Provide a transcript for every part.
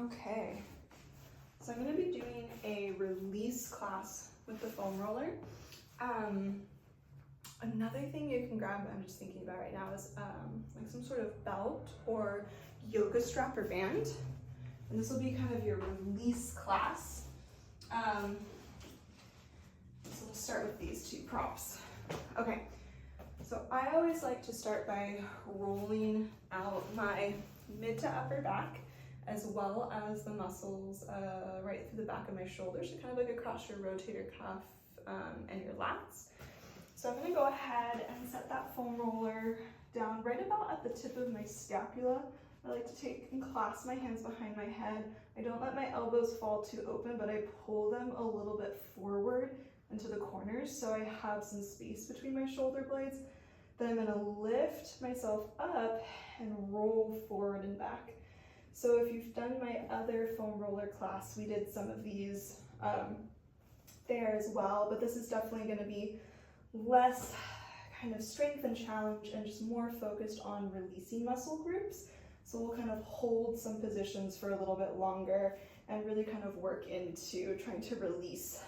Okay, so I'm going to be doing a release class with the foam roller. Another thing you can grab, I'm just thinking about right now, is like some sort of belt or yoga strap or band. And this will be kind of your release class. So we'll start with these two props. Okay, so I always like to start by rolling out my mid to upper back, as well as the muscles right through the back of my shoulders, so kind of like across your rotator cuff and your lats. So I'm going to go ahead and set that foam roller down right about at the tip of my scapula. I like to take and clasp my hands behind my head. I don't let my elbows fall too open, but I pull them a little bit forward into the corners so I have some space between my shoulder blades. Then I'm going to lift myself up and roll forward and back. So if you've done my other foam roller class, we did some of these there as well, but this is definitely going to be less kind of strength and challenge and just more focused on releasing muscle groups. So we'll kind of hold some positions for a little bit longer and really kind of work into trying to release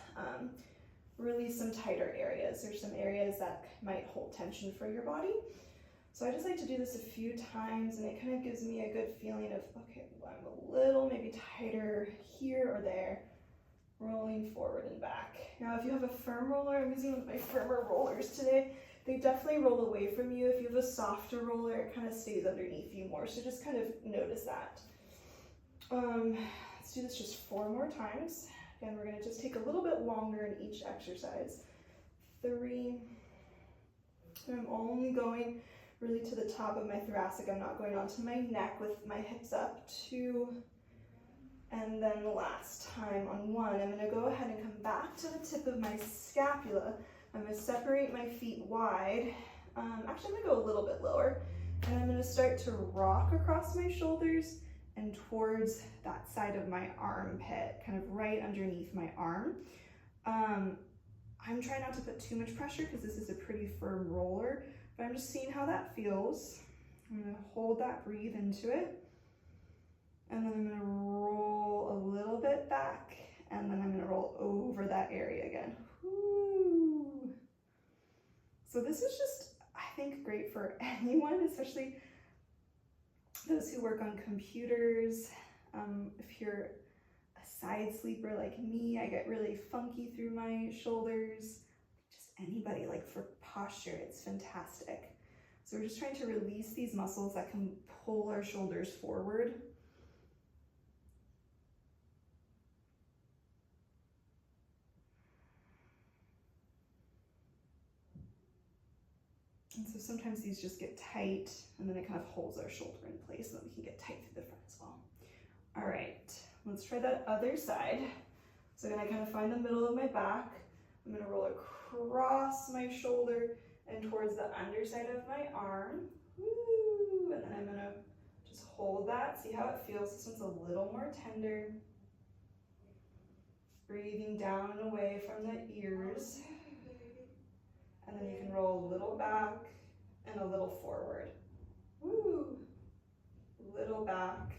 some tighter areas. There's some areas that might hold tension for your body. So I just like to do this a few times, and it kind of gives me a good feeling of, okay, well, I'm a little maybe tighter here or there, rolling forward and back. Now, if you have a firm roller, I'm using one of my firmer rollers today, they definitely roll away from you. If you have a softer roller, it kind of stays underneath you more, so just kind of notice that. Let's do this just 4 more times. Again, we're gonna just take a little bit longer in each exercise. 3, and I'm only going really to the top of my thoracic. I'm not going onto my neck with my hips up. 2, and then the last time on 1, I'm going to go ahead and come back to the tip of my scapula. I'm going to separate my feet wide. Actually, I'm going to go a little bit lower, and I'm going to start to rock across my shoulders and towards that side of my armpit, kind of right underneath my arm. I'm trying not to put too much pressure because this is a pretty firm roller, but I'm just seeing how that feels. I'm going to hold that, breathe into it, and then I'm going to roll a little bit back, and then I'm going to roll over that area again. Woo. So this is just, I think, great for anyone, especially those who work on computers. If you're a side sleeper like me, I get really funky through my shoulders. Just anybody, like for posture, it's fantastic. So we're just trying to release these muscles that can pull our shoulders forward. And so sometimes these just get tight, and then it kind of holds our shoulder in place so that we can get tight through the front as well. All right, let's try that other side. So I'm gonna kind of find the middle of my back. I'm gonna roll across my shoulder and towards the underside of my arm. Woo! And then I'm gonna just hold that, see how it feels. This one's a little more tender. Breathing down and away from the ears. And then you can roll a little back and a little forward. Woo! Little back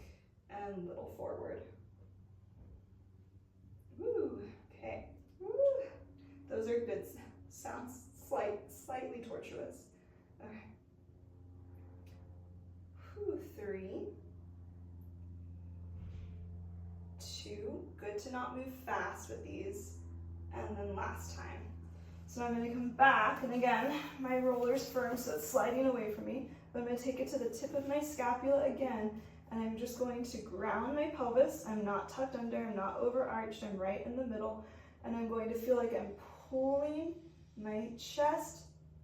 and little forward. Woo! Okay. Woo! Those are good sounds. Slightly tortuous. Okay. Whew, 3, 2. Good to not move fast with these. And then last time. So I'm going to come back, and again, my roller's firm, so it's sliding away from me. But I'm going to take it to the tip of my scapula again, and I'm just going to ground my pelvis. I'm not tucked under, I'm not overarched, I'm right in the middle, and I'm going to feel like I'm pulling my chest,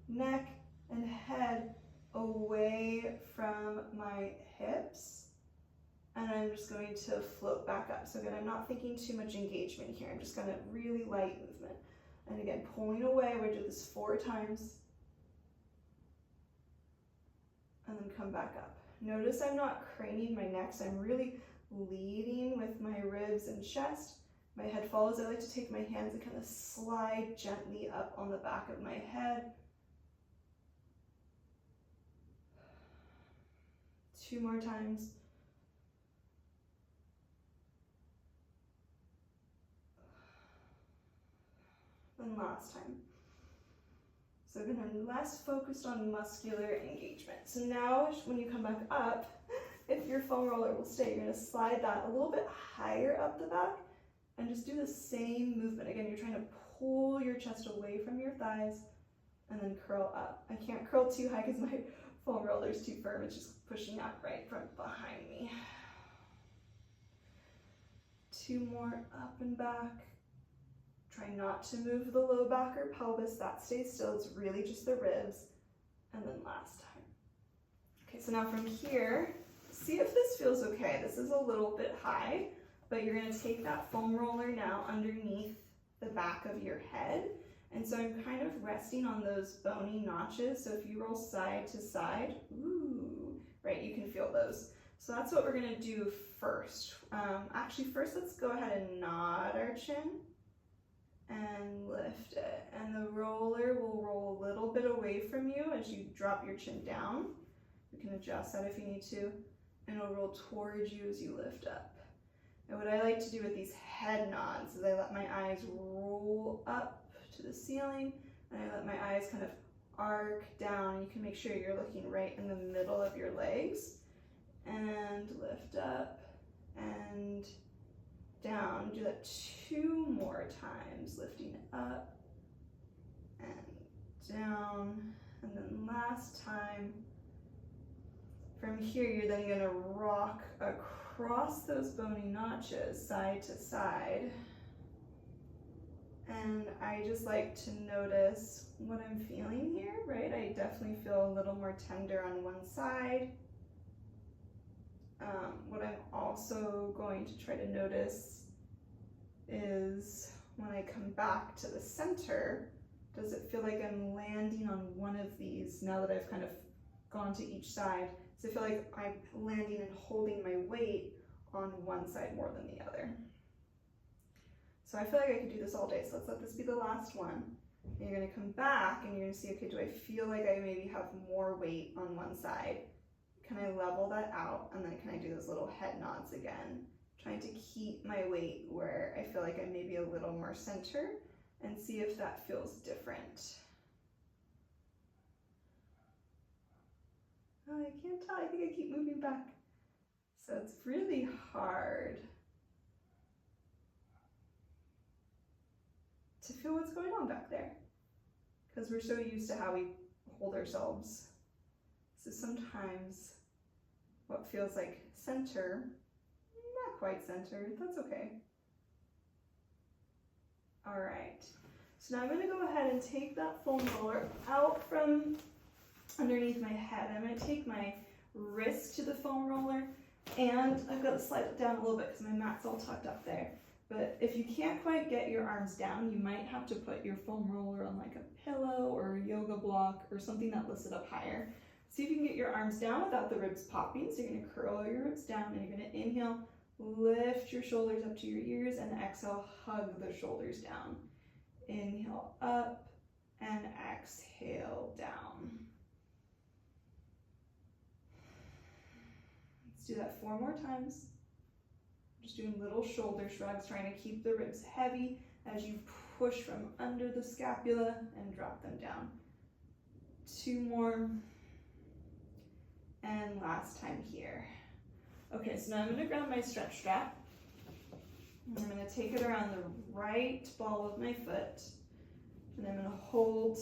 neck, and head away from my hips, and I'm just going to float back up. So again, I'm not thinking too much engagement here. I'm just going to really light movement. And again, pulling away, we do this 4 times. And then come back up. Notice I'm not craning my neck, so I'm really leading with my ribs and chest. My head follows. I like to take my hands and kind of slide gently up on the back of my head. 2 more times. and last time. So I've been less focused on muscular engagement. So now when you come back up, if your foam roller will stay, you're gonna slide that a little bit higher up the back and just do the same movement. Again, you're trying to pull your chest away from your thighs and then curl up. I can't curl too high because my foam roller is too firm. It's just pushing up right from behind me. 2 more up and back. Try not to move the low back or pelvis, that stays still, it's really just the ribs. And then last time. Okay, so now from here, see if this feels okay. This is a little bit high, but you're gonna take that foam roller now underneath the back of your head. And so I'm kind of resting on those bony notches. So if you roll side to side, ooh, right, you can feel those. So that's what we're gonna do first. Actually, first let's go ahead and nod our chin and lift it. And the roller will roll a little bit away from you as you drop your chin down. You can adjust that if you need to. And it'll roll towards you as you lift up. And what I like to do with these head nods is I let my eyes roll up to the ceiling and I let my eyes kind of arc down. You can make sure you're looking right in the middle of your legs. And lift up and down. Do that 2 more times, lifting up and down. And then last time. From here, you're then gonna rock across those bony notches, side to side. And I just like to notice what I'm feeling here, right? I definitely feel a little more tender on one side. What I'm also going to try to notice is when I come back to the center, does it feel like I'm landing on one of these now that I've kind of gone to each side? Does it feel like I'm landing and holding my weight on one side more than the other? So I feel like I could do this all day, so let's let this be the last one. And you're gonna come back and you're gonna see, okay, do I feel like I maybe have more weight on one side? Can I level that out? And then can I do those little head nods again? Trying to keep my weight where I feel like I'm maybe a little more center and see if that feels different. Oh, I can't tell, I think I keep moving back. So it's really hard to feel what's going on back there because we're so used to how we hold ourselves. So sometimes what feels like center, not quite center, that's okay. All right, so now I'm gonna go ahead and take that foam roller out from underneath my head. I'm gonna take my wrist to the foam roller and I've got to slide it down a little bit because my mat's all tucked up there. But if you can't quite get your arms down, you might have to put your foam roller on like a pillow or a yoga block or something that lifts it up higher. See if you can get your arms down without the ribs popping. So you're gonna curl your ribs down and you're gonna inhale, lift your shoulders up to your ears, and exhale, hug the shoulders down. Inhale up and exhale down. Let's do that 4 more times. Just doing little shoulder shrugs, trying to keep the ribs heavy as you push from under the scapula and drop them down. 2 more. And last time here. Okay, so now I'm going to grab my stretch strap. And I'm going to take it around the right ball of my foot. And I'm going to hold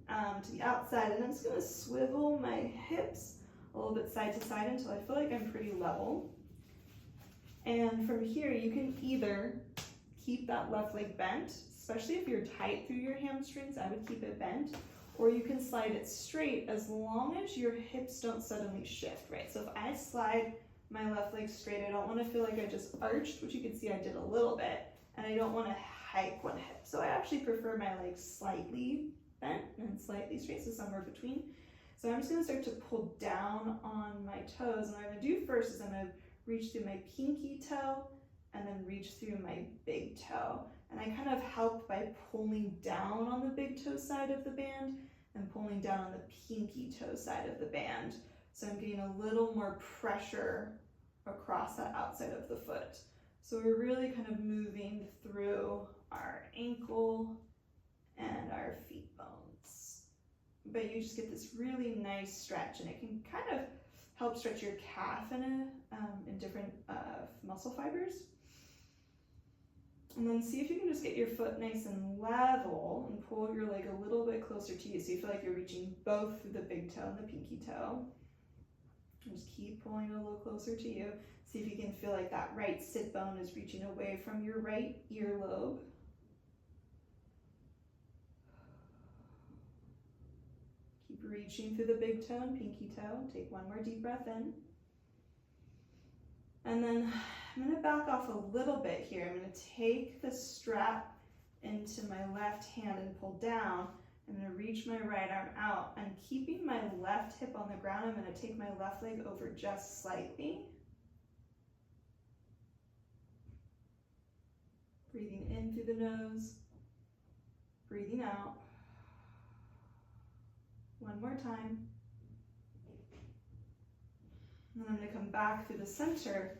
to the outside. And I'm just going to swivel my hips a little bit side to side until I feel like I'm pretty level. And from here, you can either keep that left leg bent, especially if you're tight through your hamstrings, I would keep it bent, or you can slide it straight as long as your hips don't suddenly shift, right? So if I slide my left leg straight, I don't want to feel like I just arched, which you can see I did a little bit, and I don't want to hike one hip. So I actually prefer my legs slightly bent and slightly straight, so somewhere between. So I'm just going to start to pull down on my toes, and what I'm going to do first is I'm going to reach through my pinky toe and then reach through my big toe. And I kind of help by pulling down on the big toe side of the band and pulling down on the pinky toe side of the band. So I'm getting a little more pressure across that outside of the foot. So we're really kind of moving through our ankle and our feet bones. But you just get this really nice stretch, and it can kind of help stretch your calf in different muscle fibers. And then see if you can just get your foot nice and level and pull your leg a little bit closer to you so you feel like you're reaching both through the big toe and the pinky toe. And just keep pulling it a little closer to you. See if you can feel like that right sit bone is reaching away from your right earlobe. Keep reaching through the big toe and pinky toe. Take one more deep breath in. And then I'm going to back off a little bit here. I'm going to take the strap into my left hand and pull down. I'm going to reach my right arm out, and keeping my left hip on the ground, I'm going to take my left leg over just slightly. Breathing in through the nose, breathing out. One more time. And then I'm going to come back through the center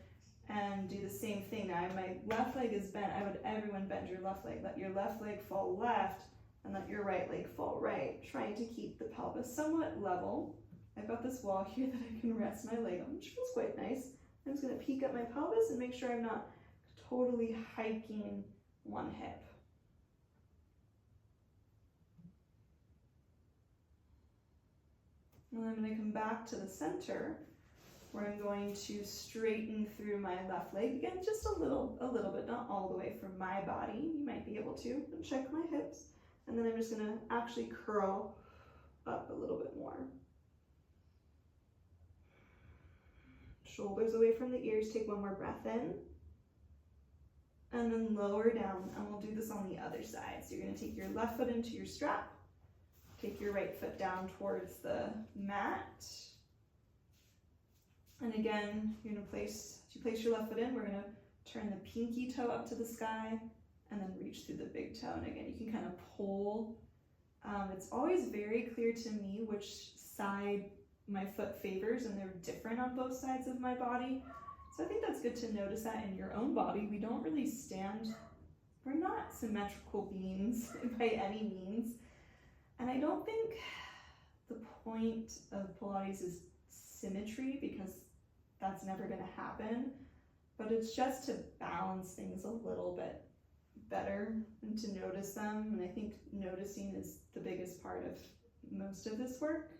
and do the same thing. Now my left leg is bent. I would everyone bend your left leg. Let your left leg fall left and let your right leg fall right, trying to keep the pelvis somewhat level. I've got this wall here that I can rest my leg on, which feels quite nice. I'm just going to peek up my pelvis and make sure I'm not totally hiking one hip. And I'm going to come back to the center, where I'm going to straighten through my left leg. Again, just a little bit, not all the way from my body. You might be able to, and check my hips. And then I'm just gonna actually curl up a little bit more. Shoulders away from the ears, take one more breath in. And then lower down, and we'll do this on the other side. So you're gonna take your left foot into your strap, take your right foot down towards the mat. And again, you're gonna place your left foot in, we're gonna turn the pinky toe up to the sky and then reach through the big toe. And again, you can kind of pull. It's always very clear to me which side my foot favors, and they're different on both sides of my body. So I think that's good to notice that in your own body. We don't really stand, we're not symmetrical beings by any means. And I don't think the point of Pilates is symmetry, because that's never going to happen, but it's just to balance things a little bit better and to notice them. And I think noticing is the biggest part of most of this work.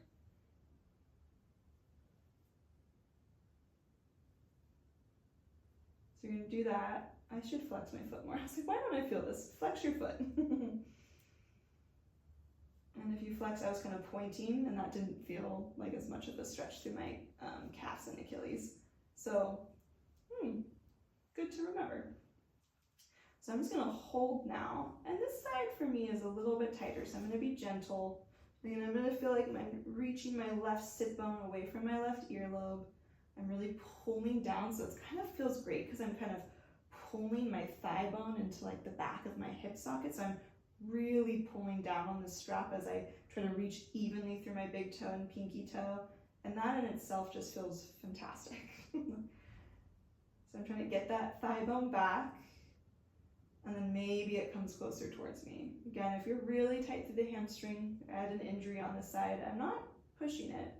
So you're going to do that. I should flex my foot more. I was like, why don't I feel this? Flex your foot. And if you flex, I was kind of pointing, and that didn't feel like as much of a stretch through my calves and Achilles. So, good to remember. So I'm just going to hold now, and this side for me is a little bit tighter, so I'm going to be gentle. And I'm going to feel like I'm reaching my left sit bone away from my left earlobe. I'm really pulling down, so it kind of feels great because I'm kind of pulling my thigh bone into like the back of my hip socket. So I'm really pulling down on the strap as I try to reach evenly through my big toe and pinky toe. And that in itself just feels fantastic. So I'm trying to get that thigh bone back, and then maybe it comes closer towards me. Again, if you're really tight through the hamstring, I had an injury on the side, I'm not pushing it.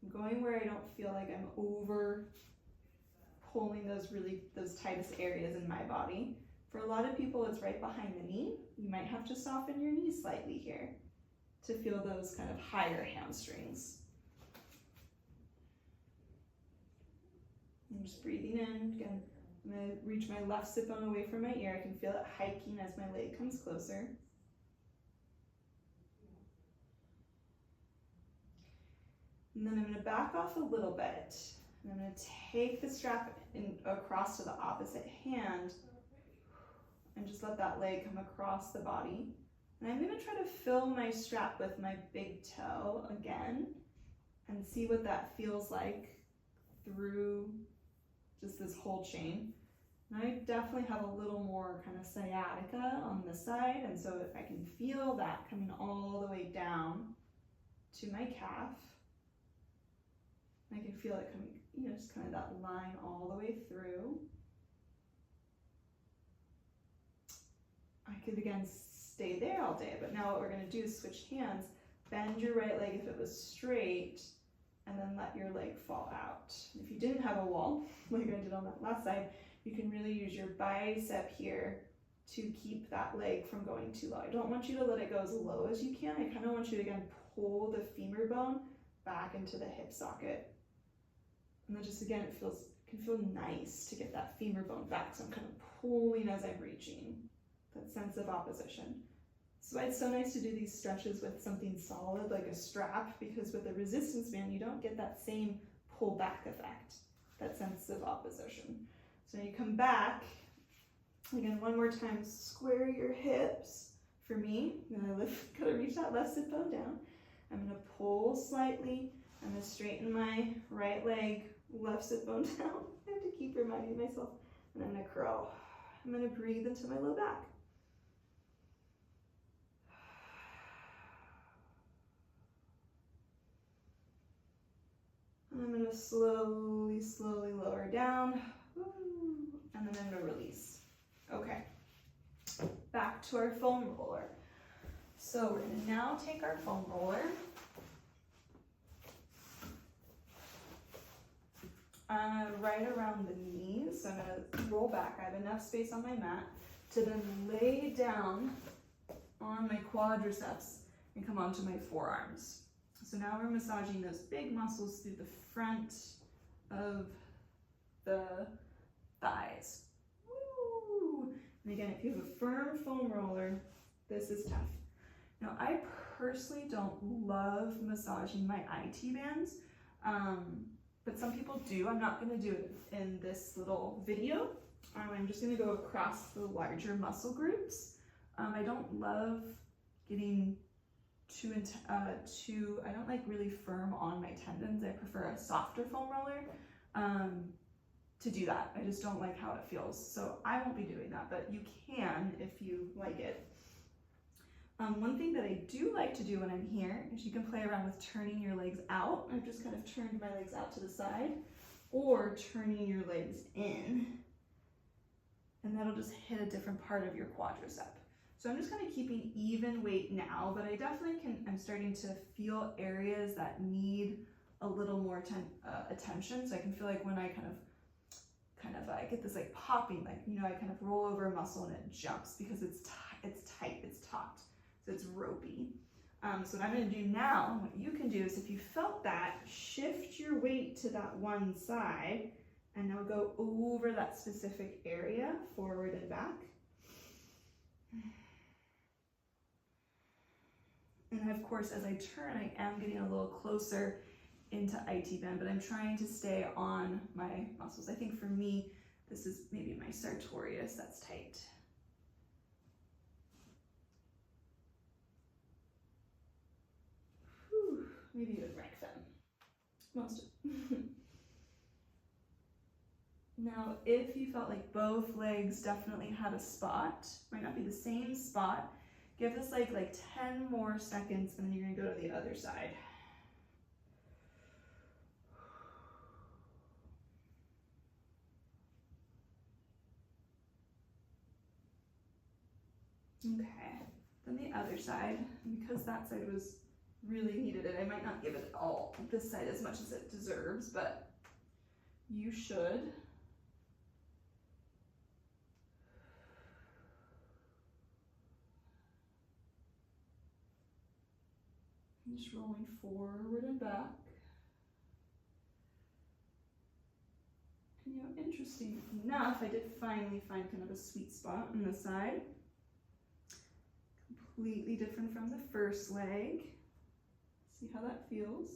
I'm going where I don't feel like I'm over pulling those tightest areas in my body. For a lot of people, it's right behind the knee. You might have to soften your knee slightly here to feel those kind of higher hamstrings. I'm just breathing in. Again, I'm going to reach my left sit bone away from my ear. I can feel it hiking as my leg comes closer. And then I'm going to back off a little bit. And I'm going to take the strap across to the opposite hand and just let that leg come across the body. And I'm going to try to fill my strap with my big toe again and see what that feels like through just this whole chain. And I definitely have a little more kind of sciatica on this side, and so if I can feel that coming all the way down to my calf, I can feel it coming, just kind of that line all the way through. I could again stay there all day. But now what we're gonna do is switch hands, bend your right leg if it was straight, and then let your leg fall out. If you didn't have a wall, like I did on that last side, you can really use your bicep here to keep that leg from going too low. I don't want you to let it go as low as you can. I kind of want you to, again, pull the femur bone back into the hip socket. And then just, again, it can feel nice to get that femur bone back. So I'm kind of pulling as I'm reaching, that sense of opposition. So it's so nice to do these stretches with something solid like a strap, because with a resistance band, you don't get that same pull back effect, that sense of opposition. So you come back, again, one more time, square your hips for me. Then I gotta reach that left sit bone down. I'm gonna pull slightly. I'm gonna straighten my right leg, left sit bone down. I have to keep reminding myself. And I'm gonna curl. I'm gonna breathe into my low back. And I'm gonna slowly, slowly lower down. And then I'm gonna release. Okay, back to our foam roller. So we're gonna now take our foam roller. Right around the knees. So I'm gonna roll back. I have enough space on my mat to then lay down on my quadriceps and come onto my forearms. So now we're massaging those big muscles through the front of the thighs. Woo! And again, if you have a firm foam roller, this is tough. Now, I personally don't love massaging my IT bands, but some people do. I'm not going to do it in this little video. I'm just going to go across the larger muscle groups. I don't love getting I don't like really firm on my tendons. I prefer a softer foam roller to do that. I just don't like how it feels. So I won't be doing that, but you can if you like it. One thing that I do like to do when I'm here is you can play around with turning your legs out. I've just kind of turned my legs out to the side, or turning your legs in, and that'll just hit a different part of your quadricep. So I'm just kind of keeping even weight now, but I definitely I'm starting to feel areas that need a little more attention. So I can feel like when I I get this like popping, like, you know, I kind of roll over a muscle and it jumps because it's tight, it's taut, so it's ropey. So what I'm going to do now, what you can do is, if you felt that, shift your weight to that one side and now go over that specific area, forward and back. And of course, as I turn, I am getting a little closer into IT band, but I'm trying to stay on my muscles. I think for me, this is maybe my sartorius that's tight. Whew, maybe even rectum. Most of Now, if you felt like both legs definitely had a spot, might not be the same spot, give this like 10 more seconds, and then you're gonna go to the other side. Okay, then the other side, because that side was really needed it, I might not give it all this side as much as it deserves, but you should. Just rolling forward and back. And, you know, interesting enough, I did finally find kind of a sweet spot on this side. Completely different from the first leg. See how that feels.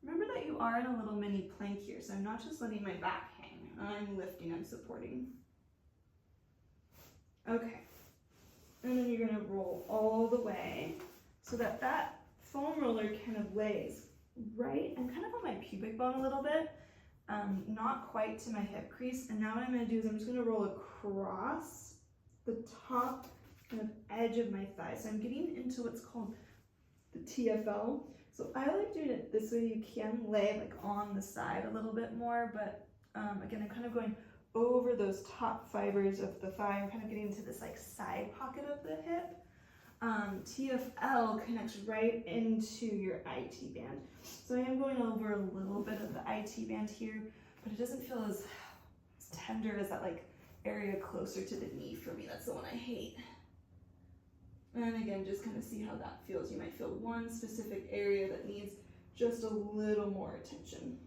Remember that you are in a little mini plank here, so I'm not just letting my back hang. I'm lifting, I'm supporting. Okay. And then you're gonna roll all the way so that that foam roller kind of lays right and kind of on my pubic bone a little bit, not quite to my hip crease. And now what I'm going to do is I'm just going to roll across the top kind of edge of my thigh. So I'm getting into what's called the TFL. So I like doing it this way. You can lay like on the side a little bit more, but again, I'm kind of going over those top fibers of the thigh. I'm kind of getting into this like side pocket of the hip. TFL connects right into your IT band. So I am going over a little bit of the IT band here, but it doesn't feel as tender as that like area closer to the knee for me. That's the one I hate. And again, just kind of see how that feels. You might feel one specific area that needs just a little more attention.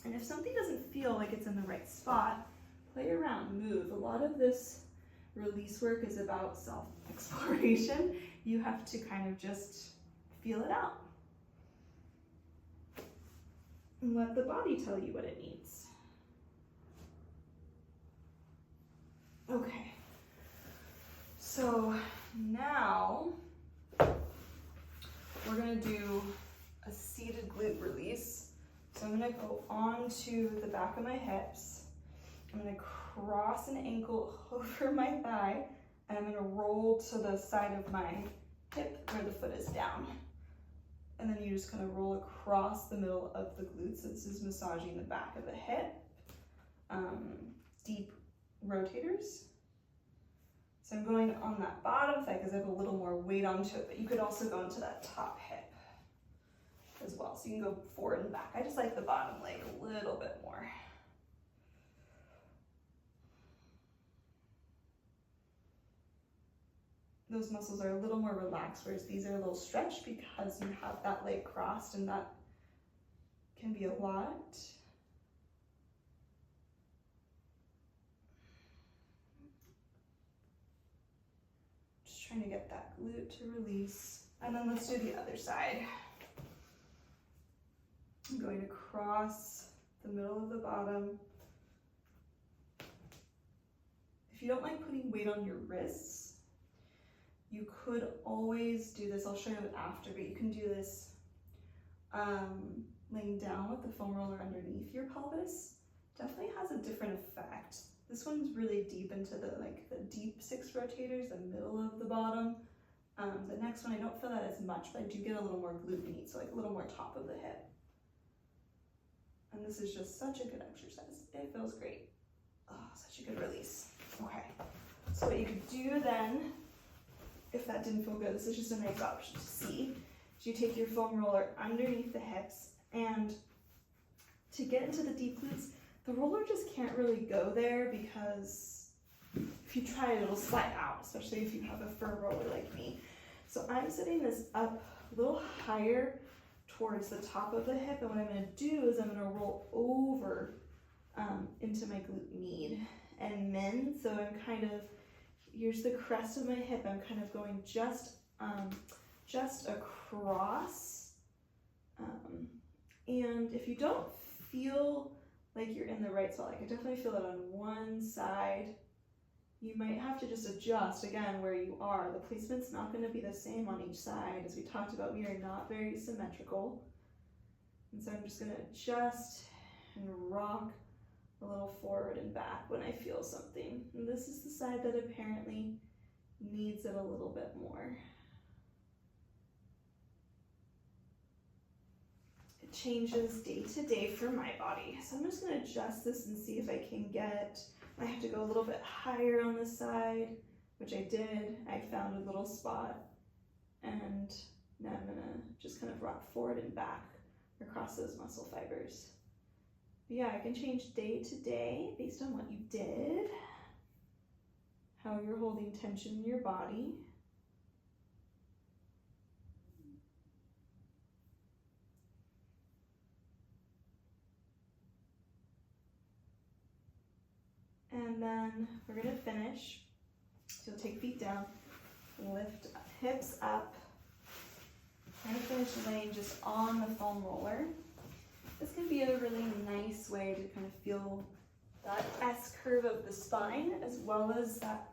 And if something doesn't feel like it's in the right spot, play around, move. A lot of this release work is about self-exploration. You have to kind of just feel it out. And let the body tell you what it needs. Okay. So now we're gonna do a seated glute release. So I'm gonna go onto the back of my hips. I'm gonna cross an ankle over my thigh, and I'm gonna roll to the side of my hip where the foot is down. And then you just kind of roll across the middle of the glutes. This is massaging the back of the hip. Deep rotators. So I'm going on that bottom thigh because I have a little more weight onto it, but you could also go into that top hip as well. So you can go forward and back. I just like the bottom leg a little bit more. Those muscles are a little more relaxed, whereas these are a little stretched because you have that leg crossed, and that can be a lot. Just trying to get that glute to release. And then let's do the other side. I'm going to cross the middle of the bottom. If you don't like putting weight on your wrists, you could always do this. I'll show you it after, but you can do this laying down with the foam roller underneath your pelvis. Definitely has a different effect. This one's really deep into the deep 6 rotators, the middle of the bottom. The next one, I don't feel that as much, but I do get a little more glute med, so like a little more top of the hip. And this is just such a good exercise. It feels great. Oh, such a good release. Okay, so what you could do then, if that didn't feel good, this is just a nice option to see. So you take your foam roller underneath the hips, and to get into the deep glutes, the roller just can't really go there because if you try it, it'll slide out, especially if you have a firm roller like me. So I'm setting this up a little higher towards the top of the hip, and what I'm going to do is I'm going to roll over into my glute med and min. So I'm kind of, here's the crest of my hip. I'm kind of going just across. And if you don't feel like you're in the right spot, like I definitely feel it on one side, you might have to just adjust again where you are. The placement's not going to be the same on each side. As we talked about, we are not very symmetrical. And so I'm just going to adjust and rock a little forward and back when I feel something. And this is the side that apparently needs it a little bit more. It changes day to day for my body. So I'm just going to adjust this and see if I can get, I have to go a little bit higher on this side, which I did. I found a little spot, and now I'm going to just kind of rock forward and back across those muscle fibers. But yeah, I can change day to day based on what you did, how you're holding tension in your body. And then we're going to finish. So you'll take feet down, lift hips up. I'm going to finish laying just on the foam roller. This can be a really nice way to kind of feel that S curve of the spine, as well as that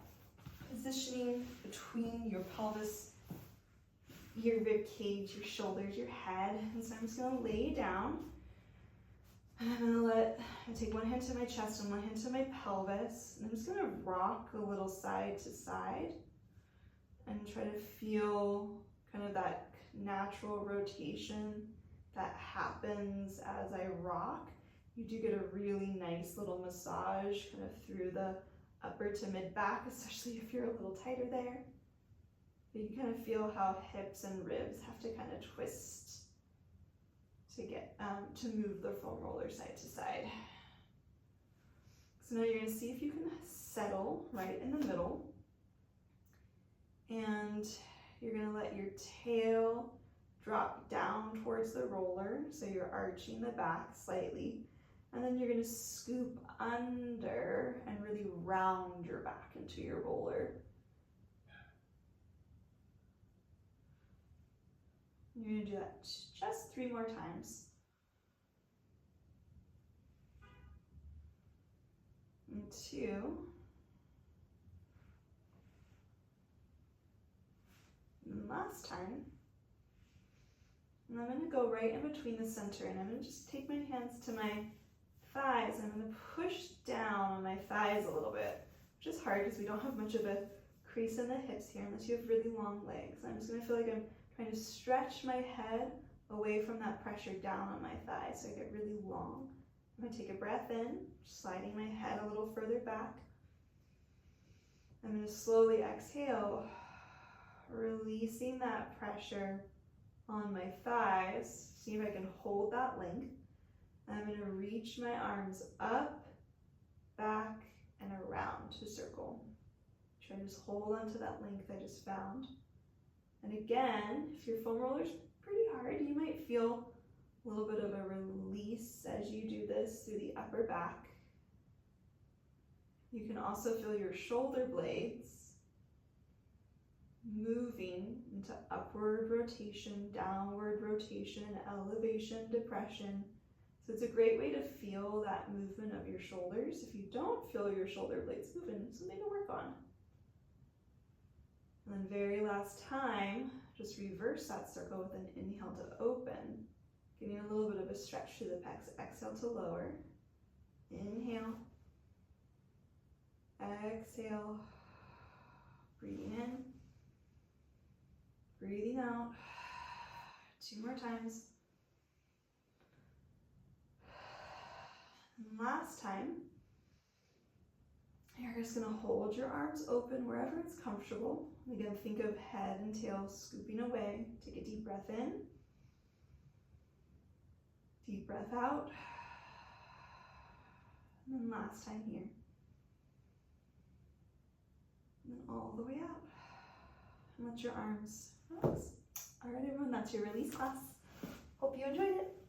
positioning between your pelvis, your rib cage, your shoulders, your head. And so I'm just going to lay down. And I'm going to take one hand to my chest and one hand to my pelvis. And I'm just going to rock a little side to side and try to feel kind of that natural rotation that happens as I rock. You do get a really nice little massage kind of through the upper to mid back, especially if you're a little tighter there. But you can kind of feel how hips and ribs have to kind of twist to get to move the foam roller side to side. So now you're going to see if you can settle right in the middle, and you're going to let your tail drop down towards the roller, so you're arching the back slightly, and then you're going to scoop under and really round your back into your roller. You're going to do that just 3 more times. And 2. And last time. And I'm going to go right in between the center, and I'm going to just take my hands to my thighs, and I'm going to push down on my thighs a little bit, which is hard because we don't have much of a crease in the hips here unless you have really long legs. I'm just going to feel like I'm trying to stretch my head away from that pressure down on my thighs so I get really long. I'm going to take a breath in, sliding my head a little further back. I'm going to slowly exhale, releasing that pressure on my thighs. See if I can hold that length. I'm going to reach my arms up, back, and around to circle. Try to just hold on to that length I just found. And again, if your foam roller's pretty hard, you might feel a little bit of a release as you do this through the upper back. You can also feel your shoulder blades moving into upward rotation, downward rotation, elevation, depression. So it's a great way to feel that movement of your shoulders. If you don't feel your shoulder blades moving, something to work on. And then very last time, just reverse that circle with an inhale to open, getting a little bit of a stretch through the pecs. Exhale to lower. Inhale. Exhale. Breathing in. Breathing out. 2 more times. And last time, you're just going to hold your arms open wherever it's comfortable. Again, think of head and tail scooping away. Take a deep breath in. Deep breath out. And then last time here. And then all the way out. And let your arms relax. All right, everyone, that's your release class. Hope you enjoyed it.